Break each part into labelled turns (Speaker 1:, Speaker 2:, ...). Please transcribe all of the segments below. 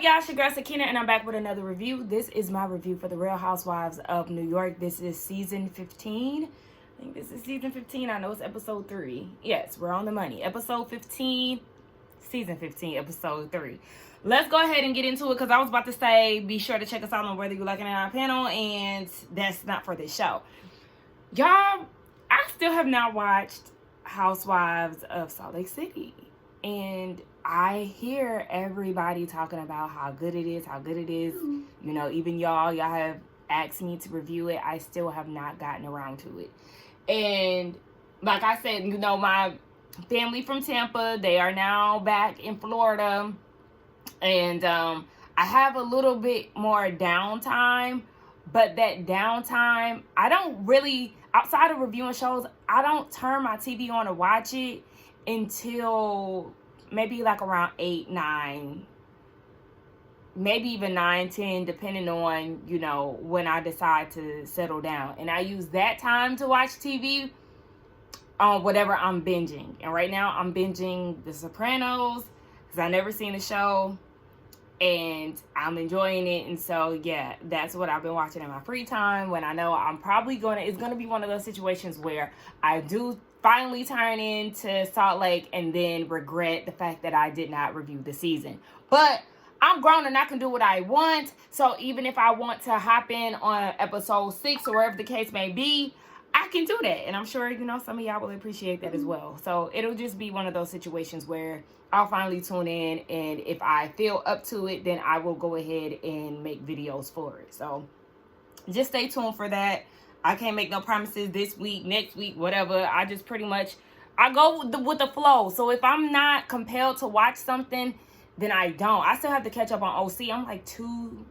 Speaker 1: up, y'all? It's your girl Sakina, and I'm back with another review. This is my review for the Real Housewives of New York. This is season 15. I think this is season 15. I know it's episode 3. Yes, we're on the money. Episode 15, season 15, episode 3. Let's go ahead and get into it, because I was about to say, be sure to check us out on Whether You Like It or Not panel, and that's not for this show. Y'all, I still have not watched Housewives of Salt Lake City. And I hear everybody talking about how good it is, You know, even y'all have asked me to review it. I still have not gotten around to it. And like I said, you know, my family from Tampa, they are now back in Florida. And I have a little bit more downtime. But that downtime, I don't really, outside of reviewing shows, I don't turn my TV on to watch it until maybe like around 8, 9, maybe even 9, 10, depending on, you know, when I decide to settle down. And I use that time to watch TV on whatever I'm binging. And right now I'm binging The Sopranos, because I never seen the show and I'm enjoying it. And so yeah, that's what I've been watching in my free time, when I know I'm probably it's gonna be one of those situations where I do finally turn into Salt Lake and then regret the fact that I did not review the season. But I'm grown and I can do what I want. So even if I want to hop in on episode 6 or wherever the case may be, I can do that. And I'm sure, you know, some of y'all will appreciate that as well. So it'll just be one of those situations where I'll finally tune in, and if I feel up to it, then I will go ahead and make videos for it. So just stay tuned for that. I can't make no promises this week, next week, whatever. I just pretty much, I go with the flow. So if I'm not compelled to watch something, then I don't. I still have to catch up on OC. I'm like two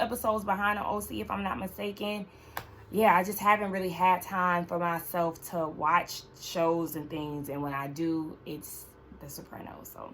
Speaker 1: episodes behind on OC, if I'm not mistaken. Yeah, I just haven't really had time for myself to watch shows and things. And when I do, it's The Sopranos. So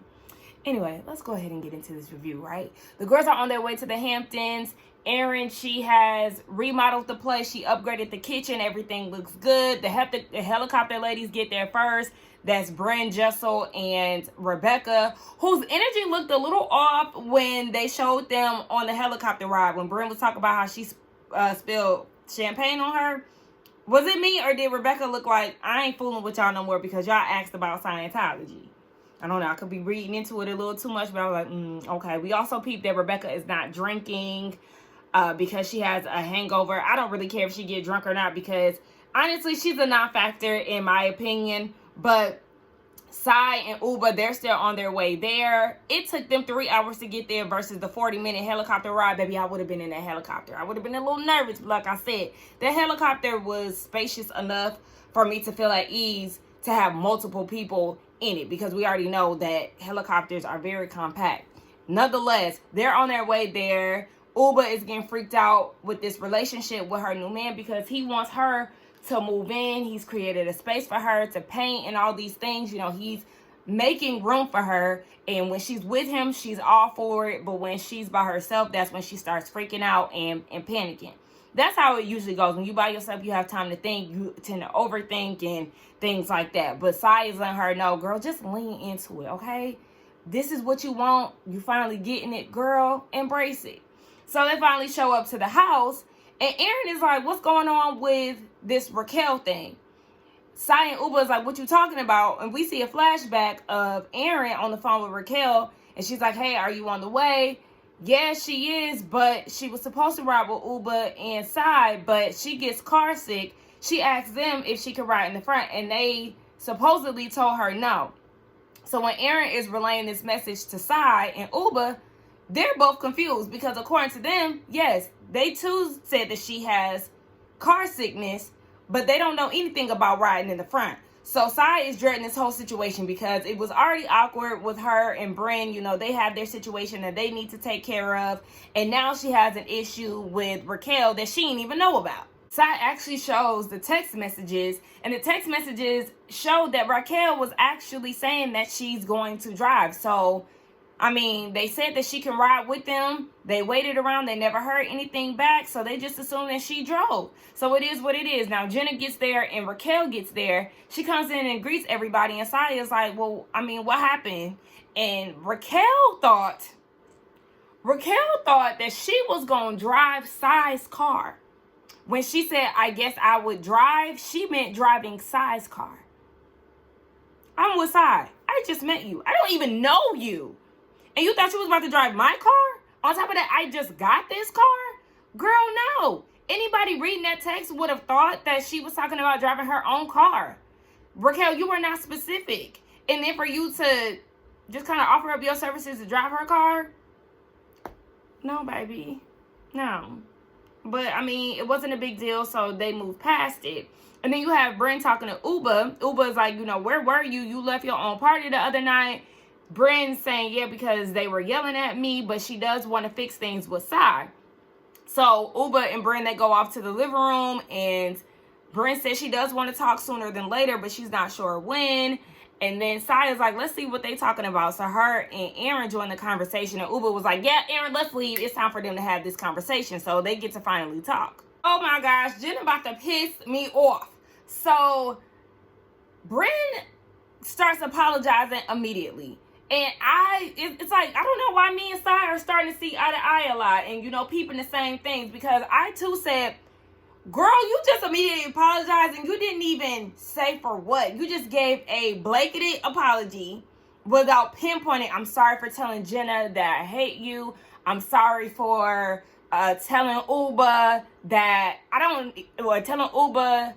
Speaker 1: anyway, let's go ahead and get into this review, right? The girls are on their way to the Hamptons. Erin, she has remodeled the place. She upgraded the kitchen. Everything looks good. The helicopter ladies get there first. That's Brynn, Jessel, and Rebecca, whose energy looked a little off when they showed them on the helicopter ride. When Brynn was talking about how she spilled champagne on her. Was it me, or did Rebecca look like, I ain't fooling with y'all no more because y'all asked about Scientology? I don't know. I could be reading into it a little too much, but I was like, okay. We also peeped that Rebecca is not drinking because she has a hangover. I don't really care if she get drunk or not, because honestly, she's a non-factor in my opinion. But Sai and Uba, they're still on their way there. It took them 3 hours to get there versus the 40-minute helicopter ride. Baby, I would have been in that helicopter. I would have been a little nervous, but like I said, the helicopter was spacious enough for me to feel at ease to have multiple people in it, because we already know that helicopters are very compact. Nonetheless, they're on their way there. Uba is getting freaked out with this relationship with her new man, because he wants her to move in. He's created a space for her to paint and all these things. You know, he's making room for her, and when she's with him, she's all for it. But when she's by herself, that's when she starts freaking out and panicking. That's how it usually goes. When you by yourself, you have time to think. You tend to overthink and things like that. But Sai is letting her know, girl, just lean into it, okay? This is what you want. You finally getting it, girl. Embrace it. So they finally show up to the house, and Erin is like, what's going on with this Raquel thing? Sai and Uba is like, what you talking about? And we see a flashback of Erin on the phone with Raquel, and she's like, hey, are you on the way? Yeah, she is, but she was supposed to ride with Uba and Sai, but she gets car sick. She asked them if she could ride in the front, and they supposedly told her no. So when Erin is relaying this message to Sai and Uba, they're both confused, because according to them, yes, they too said that she has car sickness, but they don't know anything about riding in the front. So Sai is dreading this whole situation, because it was already awkward with her and Brynn. You know, they have their situation that they need to take care of. And now she has an issue with Raquel that she didn't even know about. Sai actually shows the text messages, and the text messages showed that Raquel was actually saying that she's going to drive. So I mean, they said that she can ride with them. They waited around. They never heard anything back. So they just assumed that she drove. So it is what it is. Now, Jenna gets there and Raquel gets there. She comes in and greets everybody. And Saya's like, well, I mean, what happened? And Raquel thought Raquel thought that she was going to drive Sai's car. When she said, I guess I would drive, she meant driving Sai's car. I'm with Sai. I just met you. I don't even know you. And you thought you was about to drive my car? On top of that, I just got this car? Girl, no. Anybody reading that text would have thought that she was talking about driving her own car. Raquel, you were not specific. And then for you to just kind of offer up your services to drive her car? No, baby. No. But, I mean, it wasn't a big deal, so they moved past it. And then you have Brynn talking to Uba. Uba's like, you know, where were you? You left your own party the other night. Brynn saying, yeah, because they were yelling at me, but she does want to fix things with Sai. So Uba and Brynn, they go off to the living room, and Brynn says she does want to talk sooner than later, but she's not sure when. And then Sai is like, let's see what they talking about. So her and Aaron joined the conversation, and Uba was like, yeah, Aaron, let's leave. It's time for them to have this conversation. So they get to finally talk. Oh my gosh, Jenna about to piss me off. So Brynn starts apologizing immediately. And it's like, I don't know why me and Sai are starting to see eye to eye a lot and, you know, peeping the same things. Because I, too, said, girl, you just immediately apologized and you didn't even say for what. You just gave a blanketed apology without pinpointing, I'm sorry for telling Jenna that I hate you. I'm sorry for telling Uba that telling Uba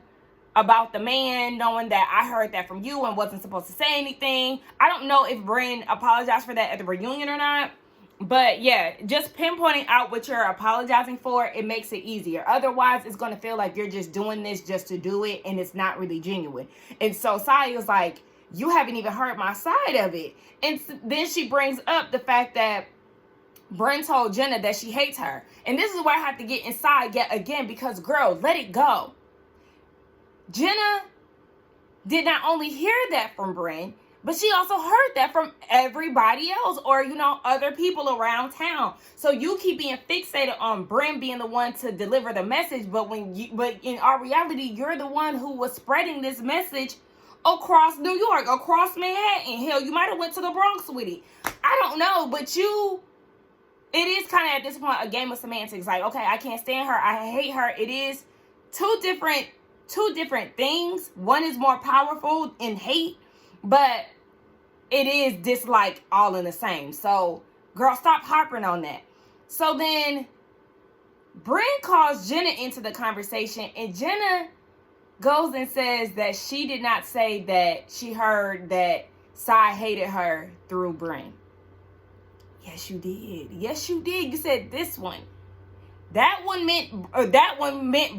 Speaker 1: about the man, knowing that I heard that from you and wasn't supposed to say anything. I don't know if Brynn apologized for that at the reunion or not. But yeah, just pinpointing out what you're apologizing for, it makes it easier. Otherwise, it's going to feel like you're just doing this just to do it, and it's not really genuine. And so Sai was like, you haven't even heard my side of it. And then she brings up the fact that Brynn told Jenna that she hates her. And this is where I have to get inside yet again, because, girl, let it go. Jenna did not only hear that from Brynn, but she also heard that from everybody else, or, you know, other people around town. So you keep being fixated on Brynn being the one to deliver the message, but in our reality, you're the one who was spreading this message across New York, across Manhattan. Hell, you might have went to the Bronx with it. I don't know, but it is kind of at this point a game of semantics. Like, okay, I can't stand her. I hate her. It is two different things. One is more powerful in hate, but it is dislike all in the same. So, girl, stop harping on that. So then Brynn calls Jenna into the conversation, and Jenna goes and says that she did not say that she heard that Sai hated her through Brynn. Yes, you did. Yes, you did. You said this one. That one meant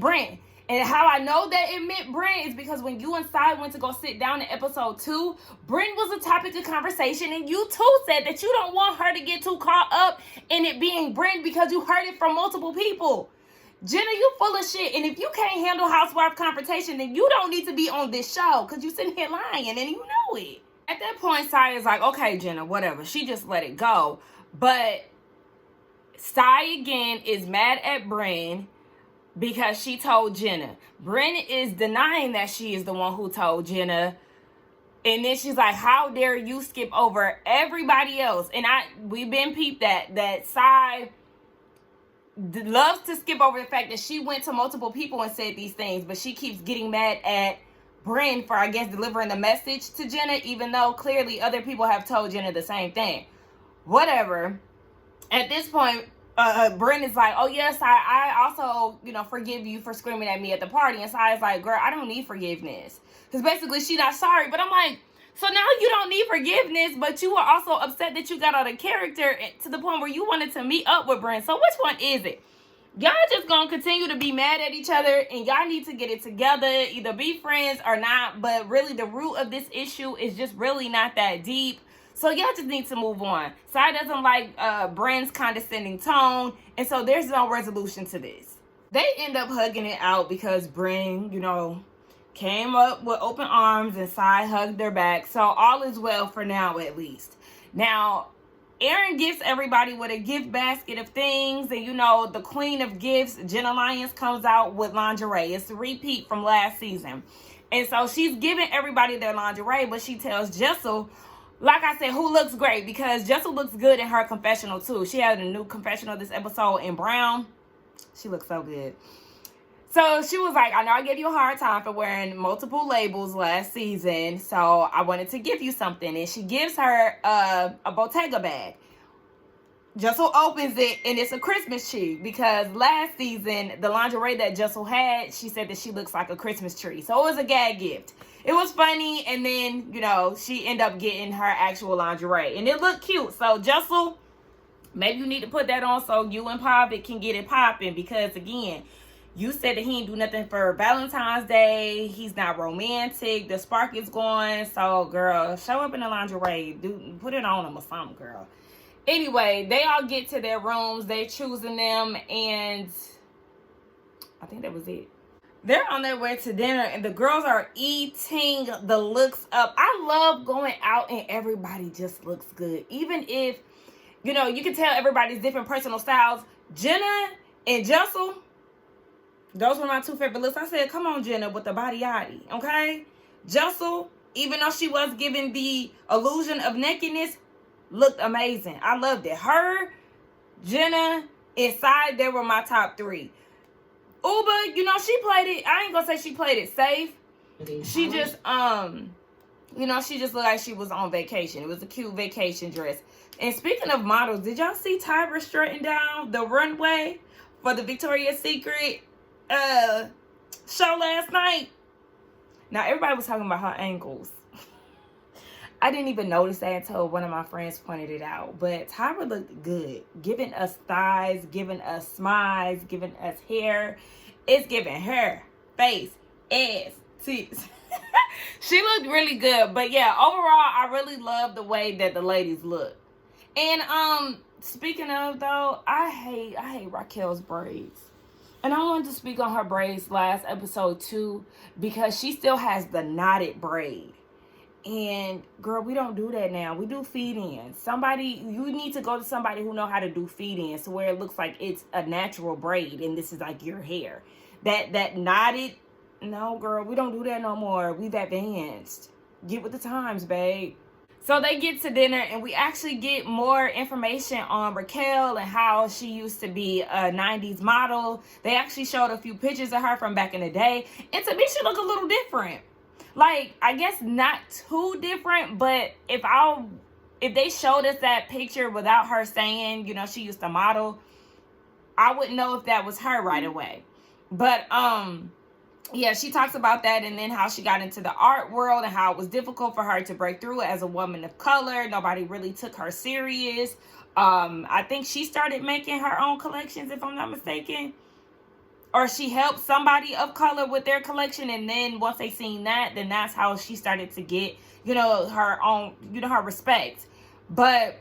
Speaker 1: Brynn. And how I know that it meant Brynn is because when you and Sai went to go sit down in episode 2, Brynn was a topic of conversation, and you too said that you don't want her to get too caught up in it being Brynn because you heard it from multiple people. Jenna, you full of shit, and if you can't handle housewife confrontation, then you don't need to be on this show because you sitting here lying, and you know it. At that point, Sai is like, okay, Jenna, whatever. She just let it go. But Sai, again, is mad at Brynn because she told Jenna. Brynn is denying that she is the one who told Jenna. And then she's like, how dare you skip over everybody else? And we've been peeped that Sai loves to skip over the fact that she went to multiple people and said these things, but she keeps getting mad at Brynn for, I guess, delivering the message to Jenna, even though clearly other people have told Jenna the same thing. Whatever. At this point, Brynn is like, oh yes, I also, you know, forgive you for screaming at me at the party. And Sai is like, girl, I don't need forgiveness. Because basically she's not sorry. But I'm like, so now you don't need forgiveness, but you were also upset that you got out of character to the point where you wanted to meet up with Brynn. So which one is it? Y'all just gonna continue to be mad at each other, and y'all need to get it together. Either be friends or not. But really the root of this issue is just really not that deep. So y'all just need to move on. Sai doesn't like Brynn's condescending tone, and so there's no resolution to this. They end up hugging it out because Brynn, you know, came up with open arms and Sai hugged her back. So all is well for now, at least. Now, Aaron gifts everybody with a gift basket of things, and you know, the queen of gifts, Jenna Lyons, comes out with lingerie. It's a repeat from last season. And so she's giving everybody their lingerie, but she tells Jessel, like I said, who looks great, because Jessel looks good in her confessional too. She had a new confessional this episode in brown. She looks so good. So she was like, I know I gave you a hard time for wearing multiple labels last season, so I wanted to give you something. And she gives her a Bottega bag. Jessel opens it, and it's a Christmas tree, because last season, the lingerie that Jessel had, she said that she looks like a Christmas tree. So it was a gag gift. It was funny, and then, you know, she ended up getting her actual lingerie. And it looked cute. So, Jessel, maybe you need to put that on so you and Pavit can get it popping, because, again, you said that he didn't do nothing for Valentine's Day. He's not romantic. The spark is gone. So, girl, show up in the lingerie. Put it on him or something, girl. Anyway, they all get to their rooms. They're choosing them, and I think that was it. They're on their way to dinner, and the girls are eating the looks up. I love going out and everybody just looks good. Even if, you know, you can tell everybody's different personal styles. Jenna and Jessel, those were my two favorite looks. I said, come on, Jenna, with the body yaddy, okay? Jessel, even though she was giving the illusion of nakedness, looked amazing. I loved it. Her, Jenna, inside, they were my top three. Uba, you know, she played it. I ain't gonna say she played it safe. She just, you know, she just looked like she was on vacation. It was a cute vacation dress. And speaking of models, did y'all see Tyra strutting down the runway for the Victoria's Secret show last night? Now, everybody was talking about her ankles. I didn't even notice that until one of my friends pointed it out. But Tyra looked good. Giving us thighs, giving us smiles, giving us hair. It's giving hair, face, ass, tits. She looked really good. But yeah, overall, I really love the way that the ladies look. And speaking of, though, I hate Raquel's braids. And I wanted to speak on her braids last episode too, because she still has the knotted braid. And girl, we don't do that now. We do feed-ins. You need to go to somebody who know how to do feed-ins, to where it looks like it's a natural braid and this is like your hair. That knotted, no girl, we don't do that no more. We've advanced. Get with the times, babe. So they get to dinner, and we actually get more information on Raquel and how she used to be a 90s model. They actually showed a few pictures of her from back in the day. And to me, she looked a little different. Like, I guess not too different, but if they showed us that picture without her saying, you know, she used to model, I wouldn't know if that was her right away. But, yeah, she talks about that, and then how she got into the art world and how it was difficult for her to break through as a woman of color. Nobody really took her serious. I think she started making her own collections, if I'm not mistaken. Or she helped somebody of color with their collection, and then once they seen that, then that's how she started to get, you know, her own, you know, her respect. But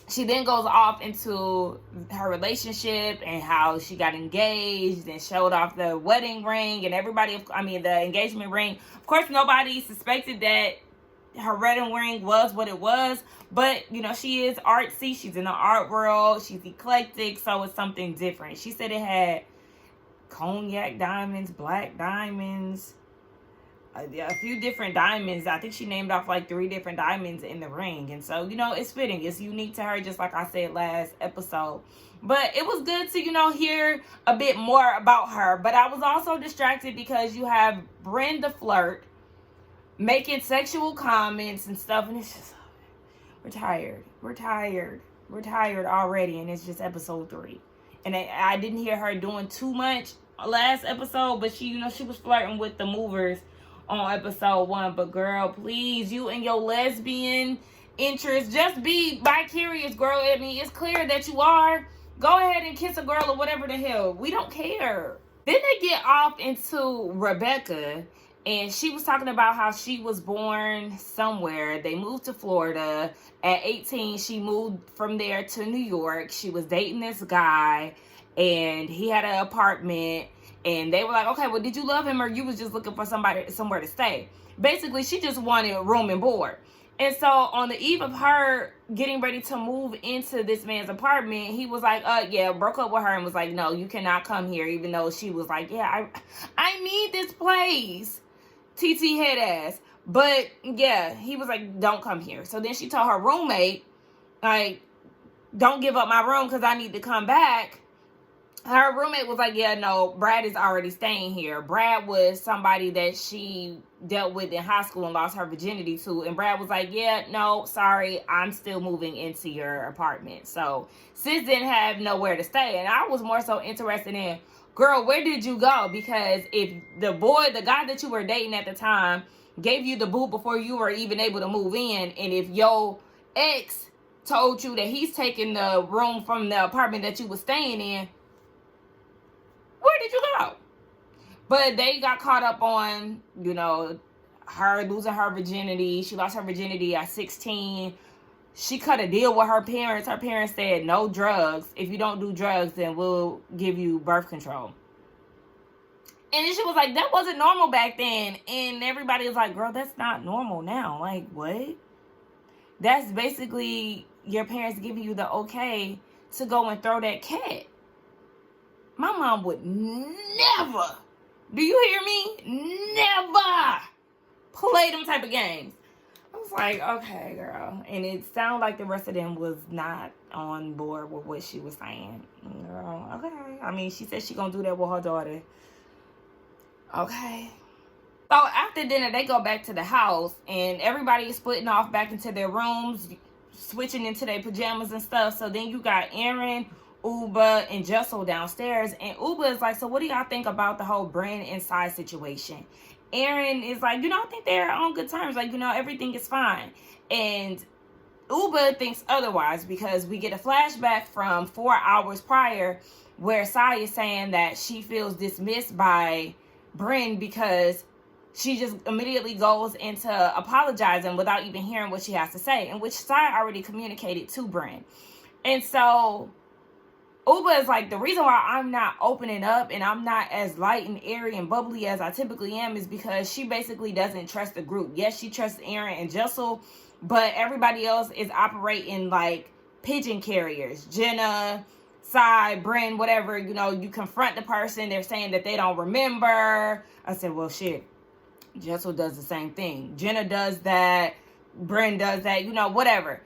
Speaker 1: she then goes off into her relationship and how she got engaged and showed off the wedding ring and the engagement ring. Of course, nobody suspected that her wedding ring was what it was, but, you know, she is artsy. She's in the art world. She's eclectic, so it's something different. She said it had cognac diamonds, black diamonds, a few different diamonds. I think she named off like 3 different diamonds in the ring. And so, you know, it's fitting. It's unique to her, just like I said last episode. But it was good to, you know, hear a bit more about her. But I was also distracted because you have Brenda Flirt making sexual comments and stuff. And it's just, we're tired. We're tired already. And it's just episode 3. And I didn't hear her doing too much last episode, but she, you know, she was flirting with the movers on episode 1. But girl, please, you and your lesbian interests, just be vicarious, girl. I mean, it's clear that you are. Go ahead and kiss a girl or whatever the hell. We don't care. Then they get off into Rebecca, and she was talking about how she was born somewhere. They moved to Florida. At 18, she moved from there to New York. She was dating this guy, and he had an apartment. And they were like, okay, well, did you love him, or you was just looking for somewhere to stay? Basically, she just wanted room and board. And so on the eve of her getting ready to move into this man's apartment, he was like, yeah, broke up with her and was like, no, you cannot come here, even though she was like, yeah, I need this place. TT head ass. But yeah, he was like, don't come here. So then she told her roommate, like, don't give up my room because I need to come back. Her roommate was like, yeah, no, Brad is already staying here. Brad was somebody that she dealt with in high school and lost her virginity to. And Brad was like, yeah, no, sorry, I'm still moving into your apartment. So sis didn't have nowhere to stay. And I was more so interested in, girl, where did you go? Because if the guy that you were dating at the time gave you the boot before you were even able to move in, and if your ex told you that he's taking the room from the apartment that you were staying in, where did you go? But they got caught up on, her losing her virginity. She lost her virginity at 16. She cut a deal with her parents. Her parents said, no drugs. If you don't do drugs, then we'll give you birth control. And then she was like, that wasn't normal back then. And everybody was like, girl, that's not normal now. Like, what? That's basically your parents giving you the okay to go and throw that cat. My mom would never, do you hear me? Never play them type of games. I was like, okay, girl. And it sounded like the rest of them was not on board with what she was saying. Girl, okay. I mean, she said she gonna do that with her daughter. Okay. So after dinner, they go back to the house, and everybody is splitting off back into their rooms, switching into their pajamas and stuff. So then you got Aaron, Uba, and Jessel downstairs, and Uba is like, so what do y'all think about the whole Brand inside situation? Aaron is like, I think they're on good terms. Like, everything is fine. And Uba thinks otherwise, because we get a flashback from 4 hours prior where Sai is saying that she feels dismissed by Bryn because she just immediately goes into apologizing without even hearing what she has to say, in which Sai already communicated to Bryn. And so Uba is like, the reason why I'm not opening up and I'm not as light and airy and bubbly as I typically am is because she basically doesn't trust the group. Yes, she trusts Aaron and Jessel, but everybody else is operating like pigeon carriers. Jenna, Sai, Bryn, whatever, you confront the person, they're saying that they don't remember. I said, well, shit, Jessel does the same thing. Jenna does that. Bryn does that, whatever.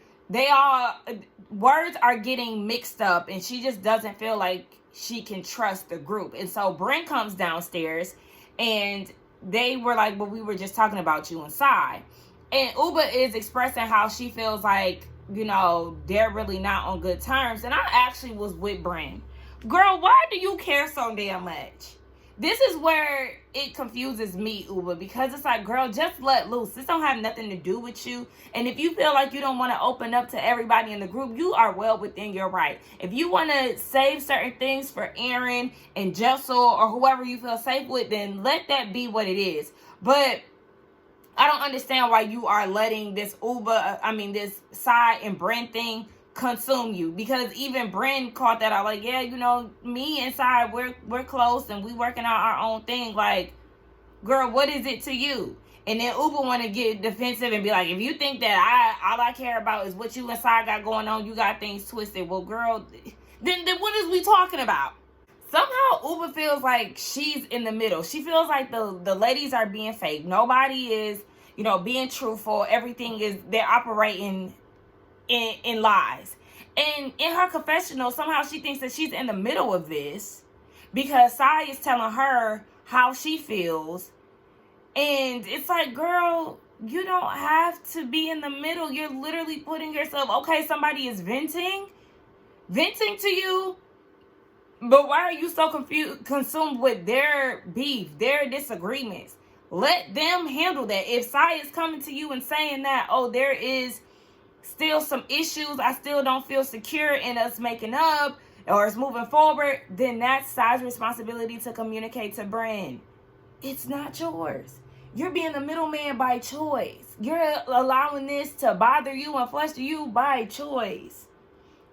Speaker 1: Words are getting mixed up, and she just doesn't feel like she can trust the group. And so Bryn comes downstairs, and they were like, well, we were just talking about you and Sai. And Uba is expressing how she feels like, they're really not on good terms. And I actually was with Bryn. Girl, why do you care so damn much? This is where it confuses me, Uba, because it's like, girl, just let loose. This don't have nothing to do with you. And if you feel like you don't want to open up to everybody in the group, you are well within your right. If you want to save certain things for Aaron and Jessel or whoever you feel safe with, then let that be what it is. But I don't understand why you are letting this this Sai and Bryn thing consume you, because even Bryn caught that out, like, yeah, me and Sai, we're close and we working out our own thing. Like, girl, what is it to you? And then Uba want to get defensive and be like, if you think that all I care about is what you and Sai got going on, you got things twisted. Well, girl, then what is we talking about? Somehow Uba feels like she's in the middle. She feels like the ladies are being fake. Nobody is, being truthful. Everything is, they're operating in lies. And in her confessional, somehow she thinks that she's in the middle of this because Sai is telling her how she feels. And it's like, girl, you don't have to be in the middle. You're literally putting yourself, okay, somebody is venting to you, but why are you so consumed with their beef, their disagreements? Let them handle that. If Sai is coming to you and saying that, oh, there is still some issues, I still don't feel secure in us making up or it's moving forward, then that's Sai's responsibility to communicate to Bryn. It's not yours. You're being the middleman by choice. You're allowing this to bother you and fluster you by choice.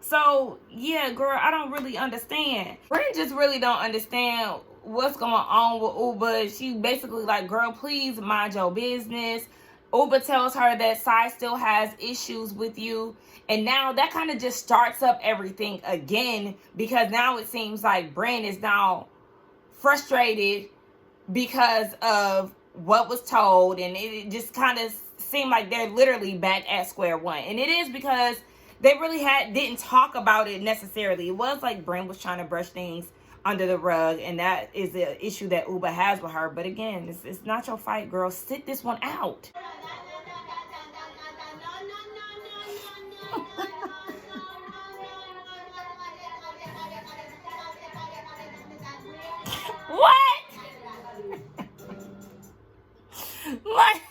Speaker 1: So, yeah, girl, I don't really understand. Bryn just really don't understand what's going on with Uba. She basically like, girl, please mind your business. Uba tells her that Sai still has issues with you. And now that kind of just starts up everything again, because now it seems like Bryn is now frustrated because of what was told, and it just kind of seemed like they're literally back at square one. And it is because they really didn't talk about it necessarily. It was like Brent was trying to brush things under the rug, and that is the issue that Uba has with her. But again, it's not your fight, girl. Sit this one out. What? Like,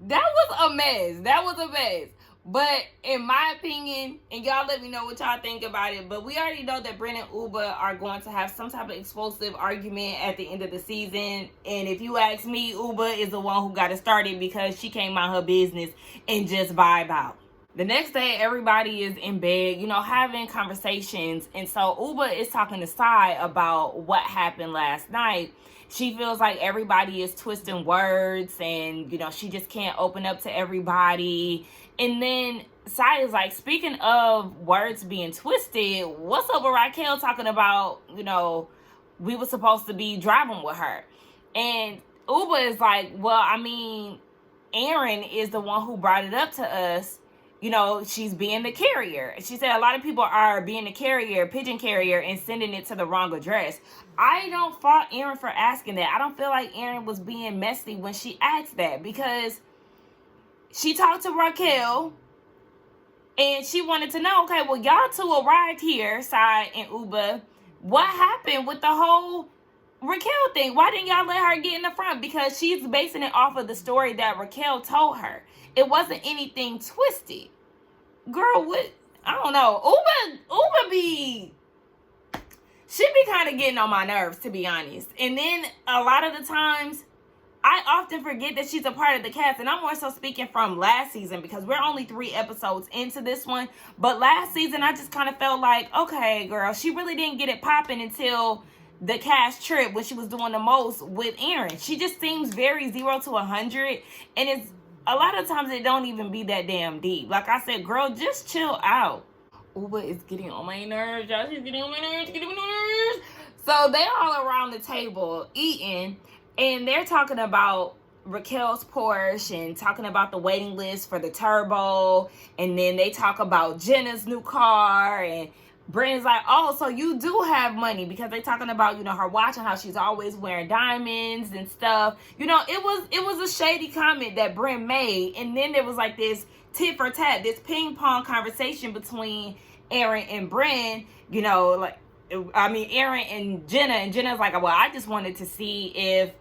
Speaker 1: that was a mess. That was a mess. But in my opinion, and y'all let me know what y'all think about it, but we already know that Brent and Uba are going to have some type of explosive argument at the end of the season. And if you ask me, Uba is the one who got it started because she came out her business and just vibe out. The next day, everybody is in bed, you know, having conversations. And so Uba is talking to Sai about what happened last night. She feels like everybody is twisting words and, you know, she just can't open up to everybody. And then Sai is like, speaking of words being twisted, what's up with Raquel talking about, you know, we were supposed to be driving with her? And Uba is like, well, I mean, Aaron is the one who brought it up to us. You know, she's being the carrier. She said a lot of people are being the carrier, pigeon carrier, and sending it to the wrong address. I don't fault Aaron for asking that. I don't feel like Aaron was being messy when she asked that, because she talked to Raquel and she wanted to know, okay, well, y'all two arrived here, Sai and Uba. What happened with the whole Raquel thing? Why didn't y'all let her get in the front? Because she's basing it off of the story that Raquel told her. It wasn't anything twisted. Girl, what? I don't know. Uba she be kind of getting on my nerves, to be honest. And then a lot of the times, I often forget that she's a part of the cast. And I'm more so speaking from last season, because we're only 3 episodes into this one. But last season, I just kind of felt like, okay, girl, she really didn't get it popping until the cast trip when she was doing the most with Aaron. She just seems very 0 to 100. And it's a lot of times it don't even be that damn deep. Like I said, girl, just chill out. Uba is getting on my nerves, y'all. She's getting on my nerves, So they all around the table eating, and they're talking about Raquel's Porsche and talking about the waiting list for the turbo. And then they talk about Jenna's new car, and Brandon's like, oh, so you do have money, because they're talking about, you know, her watch and how she's always wearing diamonds and stuff. You know, it was a shady comment that Brent made. And then there was like this tit for tat, this ping pong conversation between Aaron and Brent, you know, like, I mean, Aaron and Jenna's like, well, I just wanted to see if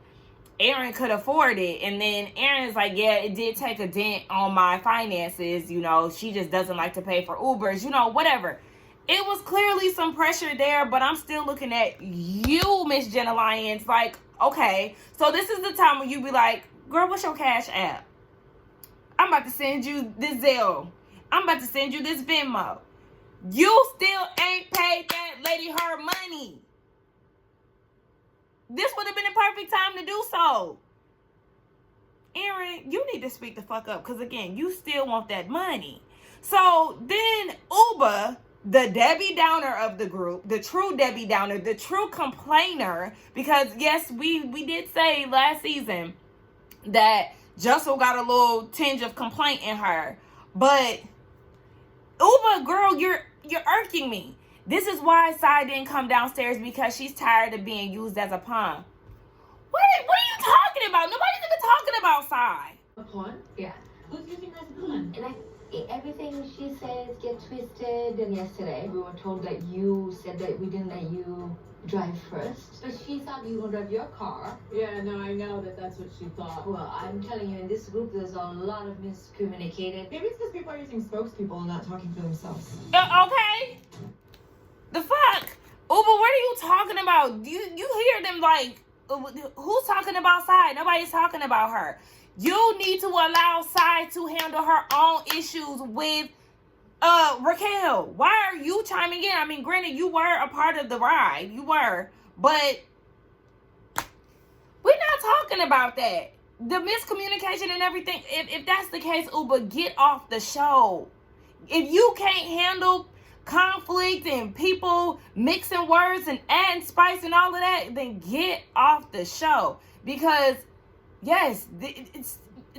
Speaker 1: Aaron could afford it. And then Aaron's like, yeah, it did take a dent on my finances. You know, she just doesn't like to pay for Ubers, you know, whatever. It was clearly some pressure there, but I'm still looking at you, Miss Jenna Lyons, like, okay, so this is the time when you be like, girl, what's your Cash App? I'm about to send you this Zelle. I'm about to send you this Venmo. You still ain't paid that lady her money. This would have been the perfect time to do so. Aaron, you need to speak the fuck up, because again, you still want that money. So then Uba, the Debbie Downer of the group, the true Debbie Downer, the true complainer, because yes, we did say last season that Jessel got a little tinge of complaint in her, but Uba, girl, you're irking me. This is why Sai didn't come downstairs, because she's tired of being used as a pawn. What are you talking about? Nobody's even talking about Sai.
Speaker 2: A pawn?
Speaker 3: Yeah.
Speaker 2: Who's using her as a pawn?
Speaker 3: And everything she says get twisted. And yesterday we were told that you said that we didn't let you drive first. But she thought you would drive your car.
Speaker 2: Yeah, no, I know that's what she thought.
Speaker 3: Well, I'm telling you, in this group there's a lot of miscommunicated.
Speaker 2: Maybe it's because people are using spokespeople and not talking for themselves.
Speaker 1: Okay. The fuck? Uba, what are you talking about? You hear them like, who's talking about Sai? Nobody's talking about her. You need to allow Sai to handle her own issues with Raquel. Why are you chiming in? I mean, granted, you were a part of the ride. You were. But we're not talking about that. The miscommunication and everything. If that's the case, Uba, get off the show. If you can't handle conflict and people mixing words and adding spice and all of that, then get off the show. Because, yes,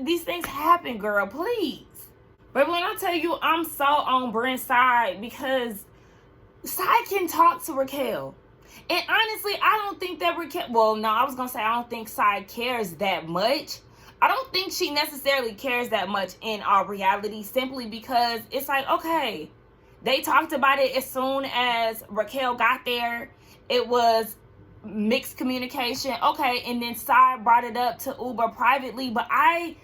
Speaker 1: these things happen, girl, please. But when I tell you I'm so on Brent's side, because Sai can talk to Raquel. And honestly, I don't think that Raquel, well, no, I was going to say I don't think Sai cares that much. I don't think she necessarily cares that much in our reality, simply because it's like, okay, they talked about it as soon as Raquel got there. It was mixed communication. Okay, and then Sai brought it up to Uber privately, but I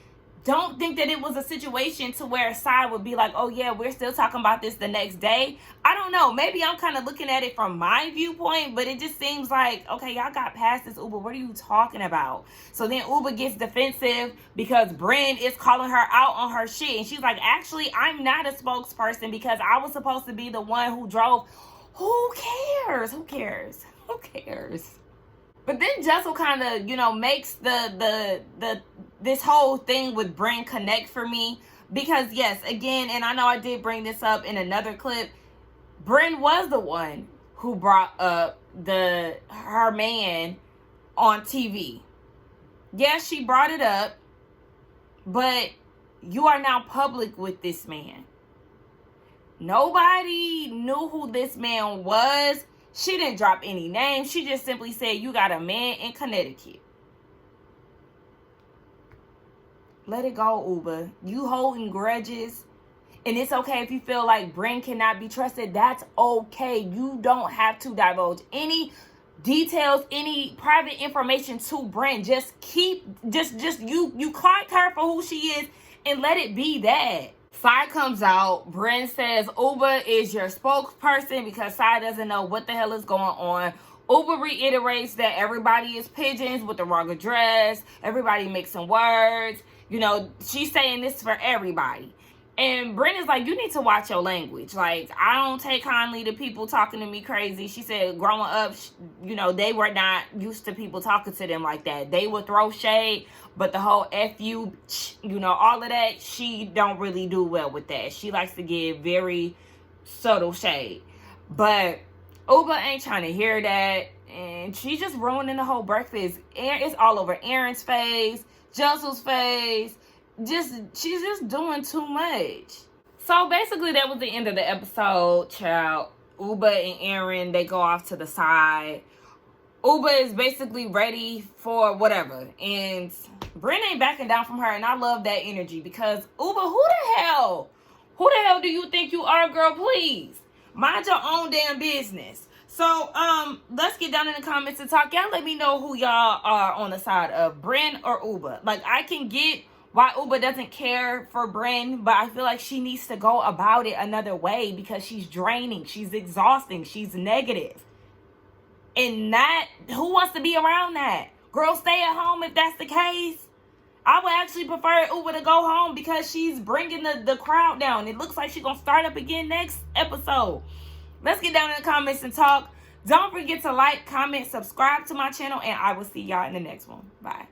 Speaker 1: don't think that it was a situation to where Sai would be like, oh yeah, we're still talking about this the next day. I don't know. Maybe I'm kind of looking at it from my viewpoint, but it just seems like, okay, y'all got past this, Uber. What are you talking about? So then Uber gets defensive because Bren is calling her out on her shit. And she's like, actually, I'm not a spokesperson because I was supposed to be the one who drove. Who cares? Who cares? Who cares? But then Jessel kind of, makes this whole thing with Bren connect for me. Because, yes, again, and I know I did bring this up in another clip, Bren was the one who brought up her man on TV. Yes, she brought it up, but you are now public with this man. Nobody knew who this man was. She didn't drop any names. She just simply said, you got a man in Connecticut. Let it go, Uber. You holding grudges. And it's okay if you feel like Bren cannot be trusted. That's okay. You don't have to divulge any details, any private information to Bren. Just you clocked her for who she is and let it be that. Sai comes out. Bren says Uber is your spokesperson because Sai doesn't know what the hell is going on. Uber reiterates that everybody is pigeons with the wrong address. Everybody mixing words. She's saying this for everybody. And Bren is like, you need to watch your language. Like, I don't take kindly to people talking to me crazy. She said growing up, they were not used to people talking to them like that. They would throw shade, but the whole F you, all of that, she don't really do well with that. She likes to give very subtle shade. But Uber ain't trying to hear that. And she's just ruining the whole breakfast. It's all over Aaron's face, Jessel's face. She's just doing too much. So basically that was the end of the episode, child. Uber and Aaron, they go off to the side. Uber is basically ready for whatever. And Bren ain't backing down from her. And I love that energy because Uber, who the hell do you think you are, girl? Please mind your own damn business. So let's get down in the comments and talk. Y'all let me know who y'all are on the side of, Bren or Uber. Like, I can get why Uber doesn't care for Bren, but I feel like she needs to go about it another way because she's draining, she's exhausting, she's negative. And who wants to be around that? Girl, stay at home if that's the case. I would actually prefer Uber to go home because she's bringing the crowd down. It looks like she's going to start up again next episode. Let's get down in the comments and talk. Don't forget to like, comment, subscribe to my channel, and I will see y'all in the next one. Bye.